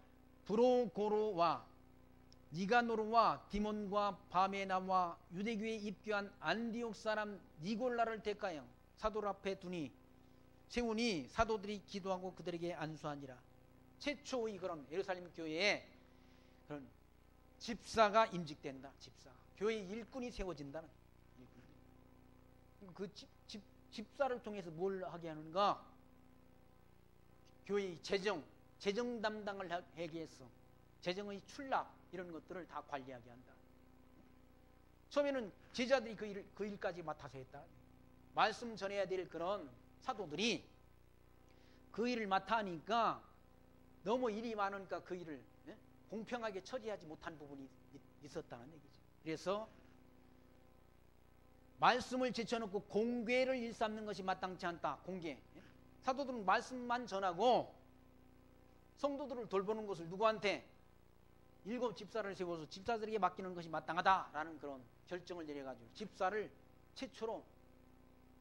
브로고로와 니가노르와 디몬과 바메나와 유대교에 입교한 안디옥 사람 니골라를 택하여 사도들 앞에 세우니 사도들이 기도하고 그들에게 안수하니라. 최초의 그런 예루살렘 교회에 그런 집사가 임직된다. 집사가. 교회 일꾼이 세워진다는 일꾼. 그 집사를 통해서 뭘 하게 하는가? 교회의 재정 담당을 하기 위해서 재정의 출납 이런 것들을 다 관리하게 한다. 처음에는 제자들이 그 일까지 맡아서 했다. 말씀 전해야 될 그런 사도들이 그 일을 맡아 하니까 너무 일이 많으니까 그 일을 공평하게 처리하지 못한 부분이 있었다는 얘기죠. 그래서 말씀을 제쳐놓고 공궤를 일삼는 것이 마땅치 않다. 공궤. 사도들은 말씀만 전하고 성도들을 돌보는 것을 누구한테? 7 집사를 세워서 집사들에게 맡기는 것이 마땅하다라는 그런 결정을 내려가지고 집사를 최초로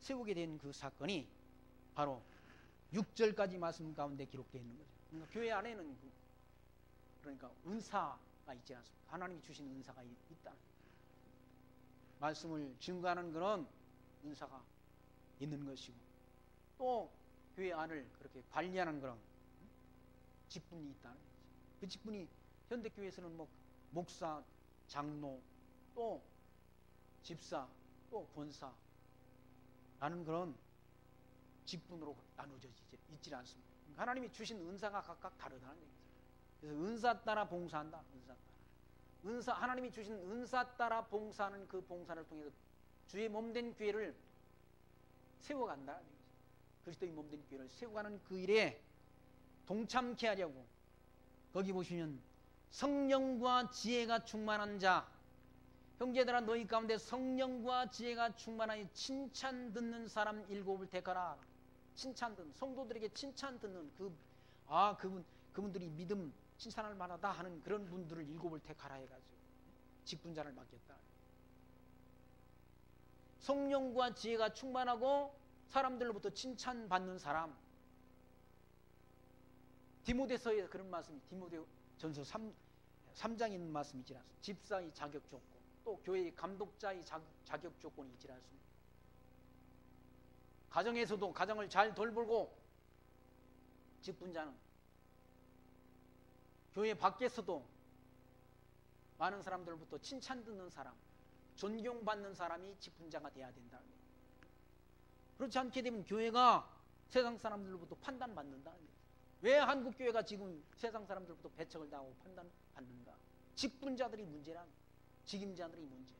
세우게 된 그 사건이 바로 6절까지 말씀 가운데 기록되어 있는 거죠. 그러니까 교회 안에는 그러니까 은사가 있지 않습니까? 하나님이 주신 은사가 있다. 말씀을 증거하는 그런 은사가 있는 것이고 또 교회 안을 그렇게 관리하는 그런 직분이 있다는 거죠. 그 직분이 현대교회에서는 뭐 목사, 장로, 또 집사, 또 권사라는 그런 직분으로 나눠져 있지 않습니다. 하나님이 주신 은사가 각각 다르다는 얘기죠. 그래서 은사 따라 봉사한다. 하나님이 주신 은사 따라 봉사하는 그 봉사를 통해서 주의 몸된 교회를 세워간다. 그리스도의 몸된 교회를 세워가는 그 일에 동참케 하려고 거기 보시면 성령과 지혜가 충만한 자, 형제들아 너희 가운데 성령과 지혜가 충만하여 칭찬 듣는 사람 7을 택하라. 칭찬 듣는 성도들에게 칭찬 듣는 그분들이 믿음 칭찬할 만하다 하는 그런 분들을 7을 택하라 해가지고 직분자를 맡겼다. 성령과 지혜가 충만하고 사람들로부터 칭찬받는 사람. 디모데서에 그런 말씀이 디모데전서 3장에 있는 말씀이 있지 않습니까? 집사의 자격 조건, 또 교회의 감독자의 자격 조건이 있지 않습니까? 가정에서도 가정을 잘 돌보고 직분자는 교회 밖에서도 많은 사람들로부터 칭찬 듣는 사람, 존경받는 사람이 직분자가 돼야 된다는 거예요. 그렇지 않게 되면 교회가 세상 사람들로부터 판단받는다는 거예요. 왜 한국 교회가 지금 세상 사람들부터 배척을 당하고 판단받는가? 직분자들이 문제란, 직임자들이 문제.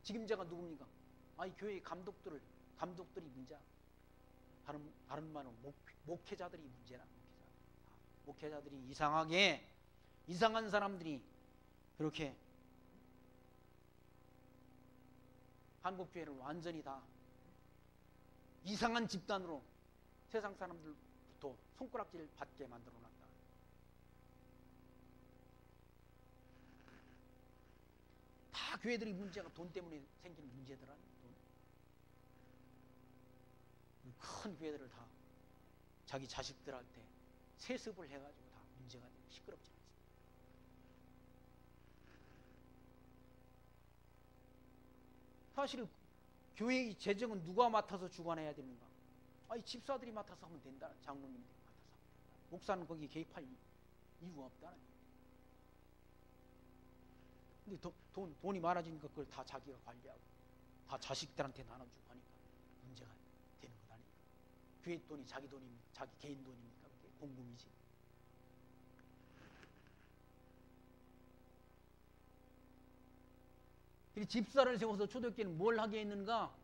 직임자가 누굽니까? 이 교회의 감독들이 문제야. 다른 말은 목회자들이 문제라. 목회자들이 이상한 사람들이 그렇게 한국 교회를 완전히 다 이상한 집단으로 세상 사람들부터 손가락질 받게 만들어 놨다. 다 교회들이 문제가 돈 때문에 생기는 문제더라. 큰 교회들을 다 자기 자식들한테 세습을 해가지고 다 문제가 되고 시끄럽지 않습니다. 사실 교회의 재정은 누가 맡아서 주관해야 되는가? 집사들이 맡아서 하면 된다. 장로님들이 맡아서 하면 된다. 목사는 거기 개입할 이유가 없다. 근데 돈이 많아지니까 그걸 다 자기가 관리하고 다 자식들한테 나눠주고 하니까 문제가 되는 것 아닙니까? 교회 돈이 자기 돈입니까? 자기 개인 돈입니까? 그게 공금이지. 집사를 세워서 초대교회는 뭘 하게 했는가?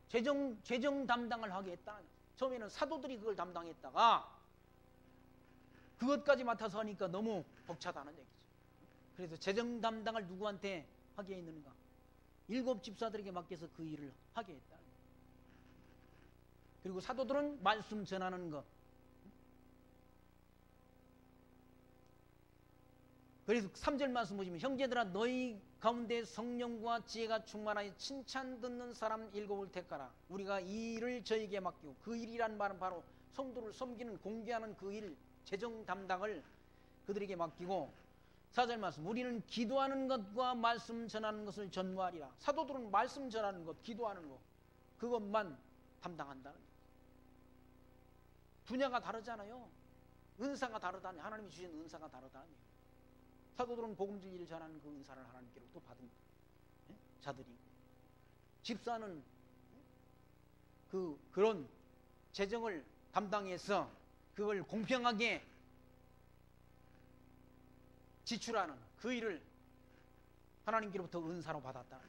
재정 담당을 하게 했다. 처음에는 사도들이 그걸 담당했다가 그것까지 맡아서 하니까 너무 벅차다는 얘기죠. 그래서 재정 담당을 누구한테 하게 했는가? 7 집사들에게 맡겨서 그 일을 하게 했다. 그리고 사도들은 말씀 전하는 것. 그래서 3절 말씀 보시면 형제들아 너희 가운데 성령과 지혜가 충만하여 칭찬 듣는 사람 7을 택하라. 우리가 이 일을 저에게 맡기고 그 일이란 말은 바로 성도를 섬기는 공개하는 그 일, 재정 담당을 그들에게 맡기고 4절 말씀 우리는 기도하는 것과 말씀 전하는 것을 전무하리라. 사도들은 말씀 전하는 것, 기도하는 것 그것만 담당한다는 거예요. 분야가 다르잖아요. 은사가 다르다니 하나님이 주신 은사가 다르다니 사도들은 복음 진리를 전하는 그 은사를 하나님께로부터 받은 자들이고, 집사는 그런 재정을 담당해서 그걸 공평하게 지출하는 그 일을 하나님께로부터 은사로 받았다.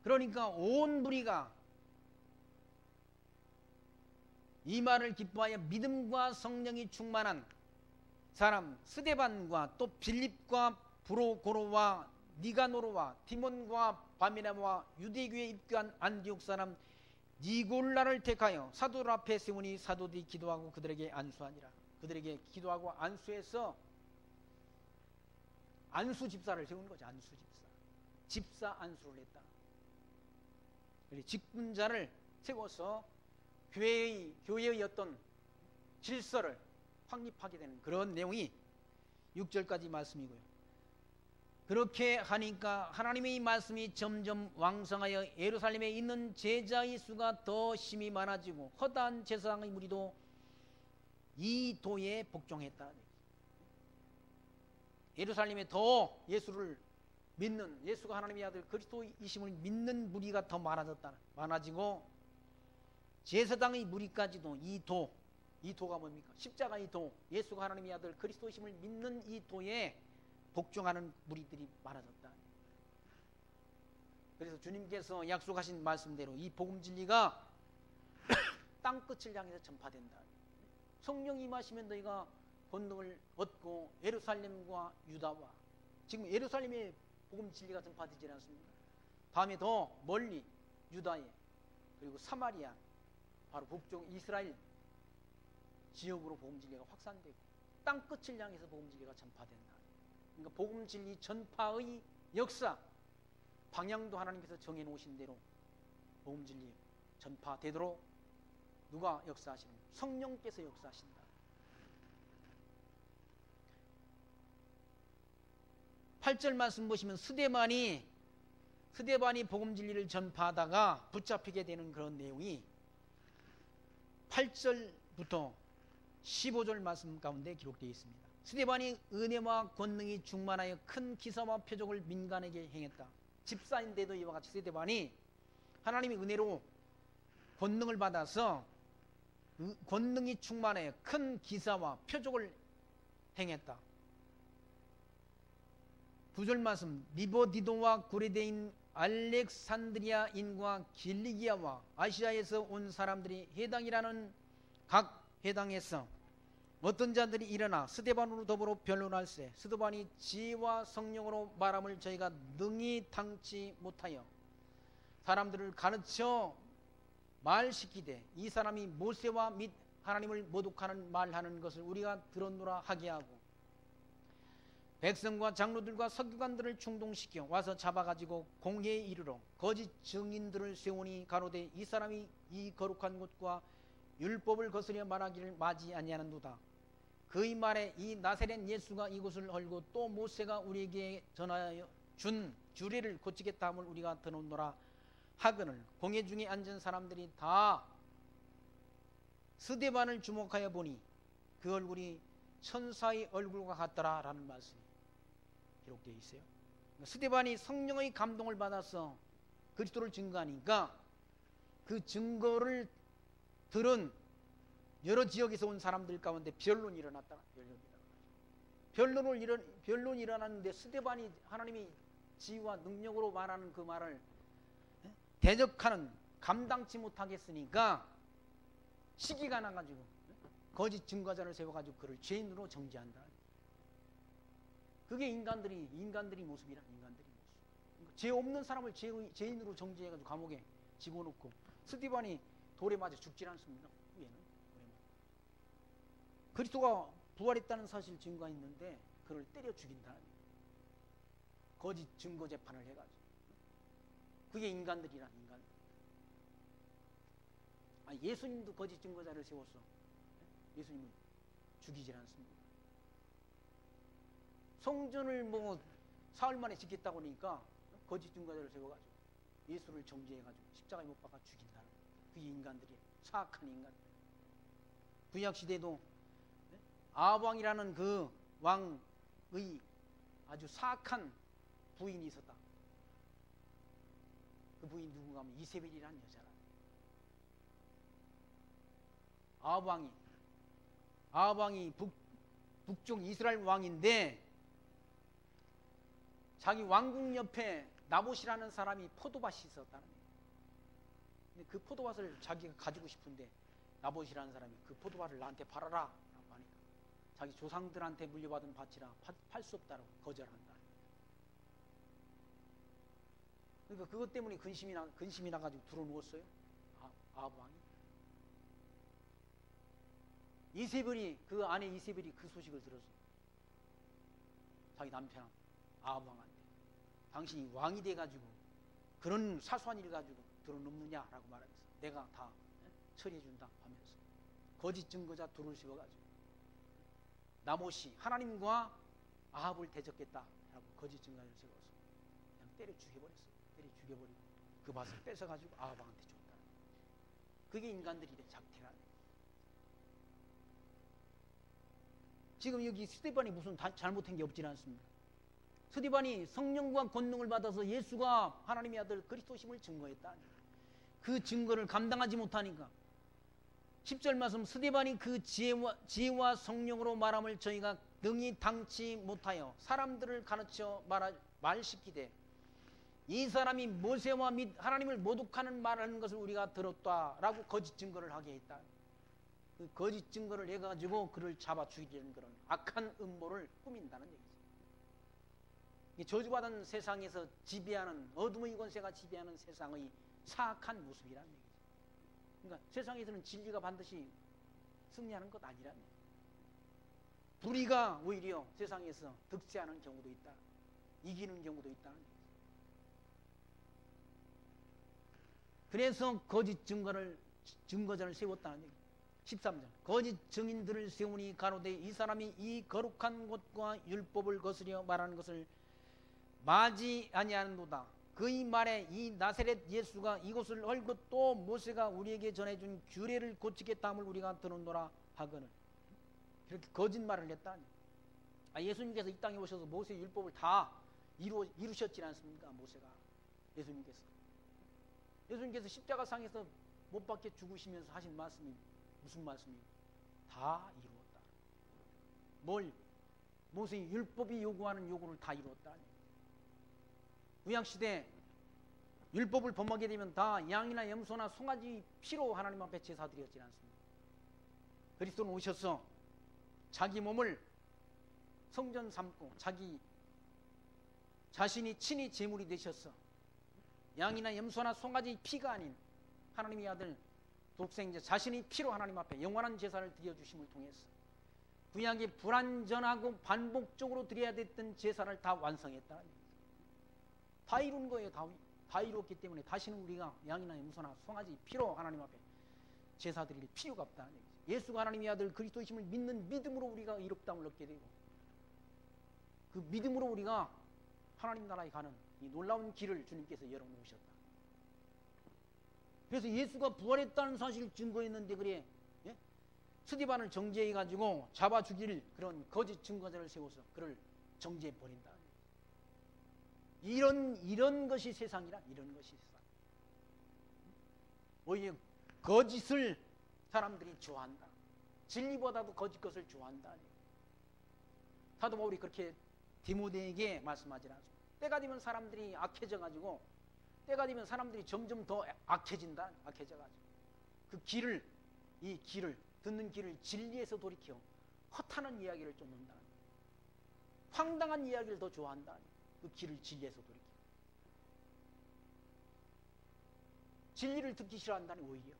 그러니까 온 무리가 이 말을 기뻐하여 믿음과 성령이 충만한 사람 스데반과 또 빌립과 브로고로와 니가노로와 디몬과 바미나와 유대교에 입교한 안디옥 사람 니골라를 택하여 사도들 앞에 세우니 사도들이 기도하고 그들에게 안수하니라. 그들에게 기도하고 안수해서 안수 집사를 세우는 거죠. 안수 집사. 집사 안수를 했다. 직분자를 세워서 교회의 어떤 질서를 확립하게 되는 그런 내용이 6절까지 말씀이고요. 그렇게 하니까 하나님의 말씀이 점점 왕성하여 예루살렘에 있는 제자의 수가 더 심히 많아지고 허다한 제사장의 무리도 이 도에 복종했다. 예루살렘에 더 예수를 믿는, 예수가 하나님의 아들 그리스도이심을 믿는 무리가 더 많아지고 제사장의 무리까지도 이 도가 뭡니까? 십자가의 도, 예수가 하나님의 아들 그리스도이심을 믿는 이 도에 복종하는 무리들이 많아졌다. 그래서 주님께서 약속하신 말씀대로 이 복음 진리가 땅끝을 향해서 전파된다. 성령이 임하시면 너희가 권능을 얻고 예루살렘과 유다와, 지금 예루살렘에 복음 진리가 전파되지 않습니까? 다음에 더 멀리 유다에, 그리고 사마리아, 바로 북쪽 이스라엘 지역으로 복음 진리가 확산되고 땅끝을 향해서 복음 진리가 전파된다. 그러니까 복음 진리 전파의 역사, 방향도 하나님께서 정해놓으신 대로 복음 진리 전파되도록 누가 역사하시는? 성령께서 역사하신다. 8절 말씀 보시면 스데반이 복음 진리를 전파하다가 붙잡히게 되는 그런 내용이 8절부터 15절 말씀 가운데 기록되어 있습니다. 스데반이 은혜와 권능이 충만하여 큰 기사와 표적을 민간에게 행했다. 집사인데도 이와 같이 스데반이 하나님의 은혜로 권능을 받아서 권능이 충만하여 큰 기사와 표적을 행했다. 9절 말씀, 리보디도와 구레데인 알렉산드리아인과 길리기아와 아시아에서 온 사람들이 해당이라는 각 해당에서 어떤 자들이 일어나 스데반으로 더불어 변론할세 스데반이 지혜와 성령으로 말함을 저희가 능히 당치 못하여 사람들을 가르쳐 말시키되 이 사람이 모세와 및 하나님을 모독하는 말하는 것을 우리가 들었노라 하게 하고 백성과 장로들과 서기관들을 충동시켜 와서 잡아가지고 공회에 이르러 거짓 증인들을 세우니 가로되 이 사람이 이 거룩한 곳과 율법을 거스려 말하기를 마지 아니하는도다. 그의 말에 이 나사렛 예수가 이곳을 헐고 또 모세가 우리에게 전하여 준 규례를 고치겠다 함을 우리가 들었노라 하거늘 공회 중에 앉은 사람들이 다 스데반을 주목하여 보니 그 얼굴이 천사의 얼굴과 같더라 라는 말씀이 기록되어 있어요. 스데반이 성령의 감동을 받아서 그리스도를 증거하니까 그 증거를 들은 여러 지역에서 온 사람들 가운데 변론이 일어났다. 변론이 일어났는데 스데반이 하나님의 지혜와 능력으로 말하는 그 말을 대적하는, 감당치 못하겠으니까 시기가 나가지고 거짓 증거자를 세워가지고 그를 죄인으로 정죄한다. 그게 인간들이 모습이라. 인간들이 모습. 죄 없는 사람을 죄인으로 정죄해가지고 감옥에 집어넣고 스데반이 돌에 맞아 죽질 않습니다. 얘는 그리스도가 부활했다는 사실 증거했는데 그를 때려 죽인다. 거짓 증거 재판을 해가지고. 그게 인간들이라. 인간들. 예수님도 거짓 증거자를 세웠어. 예수님은 죽이질 않습니다. 성전을 사흘 만에 짓겠다고 하니까 거짓 증거자를 세워가지고 예수를 정죄해가지고 십자가에 못 박아 죽인다는 거예요. 그게 인간들이에요. 사악한 인간들. 구약 시대도 아합 왕이라는 그 왕의 아주 사악한 부인이 있었다. 그 부인 누군가 하면 이세벨이라는 여자라. 아합 왕이 북쪽 이스라엘 왕인데 자기 왕궁 옆에 나봇이라는 사람이 포도밭이 있었다는 거예요. 근데 그 포도밭을 자기가 가지고 싶은데 나봇이라는 사람이 그 포도밭을 나한테 팔아라 라고 하니까 자기 조상들한테 물려받은 밭이라 팔 수 없다고 거절한다. 그러니까 그것 때문에 근심이 나가지고 들어누웠어요. 아합 왕이. 그 아내 이세벨이 그 소식을 들었어요. 자기 남편 아합 왕한테 당신이 왕이 돼가지고 그런 사소한 일 가지고 들어눕느냐라고 말하면서 내가 다 처리해준다 하면서 거짓 증거자 둘을 세워가지고 나봇이 하나님과 아합을 대적했다라고 거짓 증거자를 세워서 그냥 때려 죽여버렸어요. 때려 죽여버리고 그 밭을 뺏어가지고 아합 왕한테 줬다. 그게 인간들이 작태라는 거예요. 지금 여기 스데반이 무슨 잘못한 게 없지 않습니까? 스데반이 성령과 권능을 받아서 예수가 하나님의 아들 그리스도심을 증거했다. 그 증거를 감당하지 못하니까 10절 말씀 스데반이 그 지혜와 성령으로 말함을 저희가 능히 당치 못하여 사람들을 가르쳐 말시키되 이 사람이 모세와 및 하나님을 모독하는 말하는 것을 우리가 들었다라고 거짓 증거를 하게 했다. 그 거짓 증거를 해가지고 그를 잡아 죽이려는 그런 악한 음모를 꾸민다는 얘기죠. 이 저주받은 세상에서 지배하는 어둠의 권세가 지배하는 세상의 사악한 모습이라는 얘기죠. 그러니까 세상에서는 진리가 반드시 승리하는 것 아니라는 얘기죠. 불의가 오히려 세상에서 득세하는 경우도 있다. 이기는 경우도 있다는 얘기죠. 그래서 거짓 증거자를 세웠다는 얘기죠. 13절 거짓 증인들을 세우니 가로되 이 사람이 이 거룩한 곳과 율법을 거스려 말하는 것을 마지 아니하는도다. 그의 말에 이 나사렛 예수가 이곳을 헐고 또 모세가 우리에게 전해준 규례를 고치겠다 함을 우리가 들었노라 하거늘. 그렇게 거짓말을 했다. 예수님께서 이 땅에 오셔서 모세 율법을 다 이루셨지 않습니까? 모세가 예수님께서 십자가상에서 못 박혀 죽으시면서 하신 말씀이 무슨 말씀이에요? 다 이루었다. 뭘? 모세의 율법이 요구하는 요구를 다 이루었다. 구약시대 율법을 범하게 되면 다 양이나 염소나 송아지 피로 하나님 앞에 제사드렸지 않습니까? 그리스도는 오셔서 자기 몸을 성전 삼고 자신이 친히 제물이 되셔서 양이나 염소나 송아지 피가 아닌 하나님의 아들 독생자 자신이 피로 하나님 앞에 영원한 제사를 드려주심을 통해서 구약이 불완전하고 반복적으로 드려야 됐던 제사를 다 완성했다. 다 이룬 거예요. 다 이뤘기 때문에 다시는 우리가 양이나 염소나 송아지 피로 하나님 앞에 제사 드릴 필요가 없다는 얘기죠. 예수가 하나님의 아들 그리스도이심을 믿는 믿음으로 우리가 의롭다함을 얻게 되고 그 믿음으로 우리가 하나님 나라에 가는 이 놀라운 길을 주님께서 열어놓으셨다. 그래서 예수가 부활했다는 사실을 증거했는데 그래 스데반을 정죄해가지고 잡아 죽일 그런 거짓 증거자를 세워서 그를 정죄해버린다. 이런 것이 세상이라. 이런 것이 세상. 오히려 거짓을 사람들이 좋아한다. 진리보다도 거짓 것을 좋아한다. 사도 바울이 그렇게 디모데에게 말씀하지 않습니다. 때가 되면 사람들이 악해져가지고 때가 되면 사람들이 점점 더 악해진다. 악해져가지고 이 길을 듣는 길을 진리에서 돌이켜 허탄한 이야기를 쫓는다. 황당한 이야기를 더 좋아한다. 그 길을 진리에서 돌이켜. 진리를 듣기 싫어한다니 오히려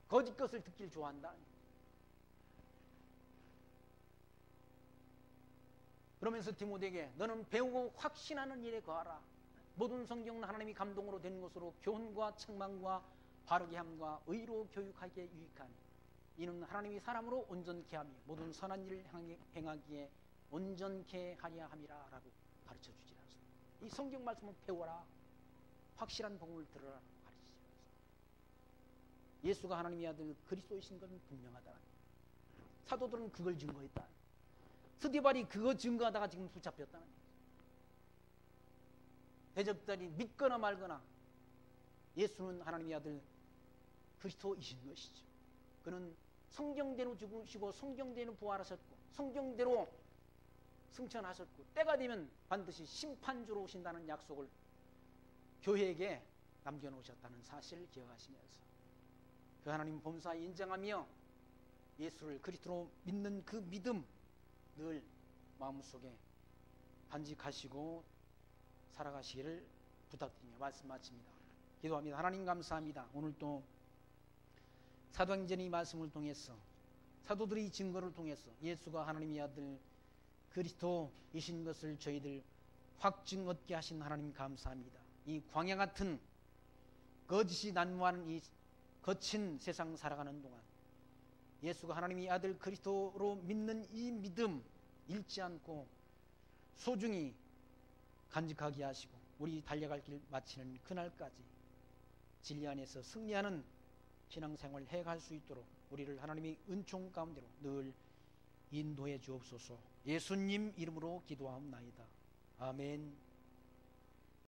거짓 것을 듣기를 좋아한다. 그러면서 디모데에게 너는 배우고 확신하는 일에 거하라. 모든 성경은 하나님이 감동으로 된 것으로 교훈과 책망과 바르게 함과 의로 교육하기에 유익하니 이는 하나님이 사람으로 온전케 하며 모든 선한 일을 행하기에 온전케 하려 함이라 라고 가르쳐 주지 않습니다. 이 성경 말씀을 배워라. 확실한 복음을 들어라 가르치지 않습니다. 예수가 하나님의 아들 그리스도이신 것은 분명하다. 사도들은 그걸 증거했다. 스데반이 그거 증거하다가 지금 붙잡혔다는 거예요. 대적들이 믿거나 말거나 예수는 하나님의 아들 그리스도이신 것이죠. 그는 성경대로 죽으시고 성경대로 부활하셨고 성경대로 승천하셨고 때가 되면 반드시 심판주로 오신다는 약속을 교회에게 남겨놓으셨다는 사실을 기억하시면서 그 하나님 범사에 인정하며 예수를 그리스도로 믿는 그 믿음 늘 마음속에 간직하시고 살아가시기를 부탁드리며 말씀 마칩니다. 기도합니다. 하나님 감사합니다. 오늘 또 사도행전의 말씀을 통해서 사도들의 증거를 통해서 예수가 하나님의 아들 그리스도이신 것을 저희들 확증 얻게 하신 하나님 감사합니다. 이 광야 같은 거짓이 난무하는 이 거친 세상 살아가는 동안 예수가 하나님의 아들 그리스도로 믿는 이 믿음 잃지 않고 소중히 간직하게 하시고 우리 달려갈 길 마치는 그날까지 진리 안에서 승리하는 신앙생활을 해갈 수 있도록 우리를 하나님의 은총 가운데로 늘 인도해 주옵소서. 예수님 이름으로 기도하옵나이다. 아멘.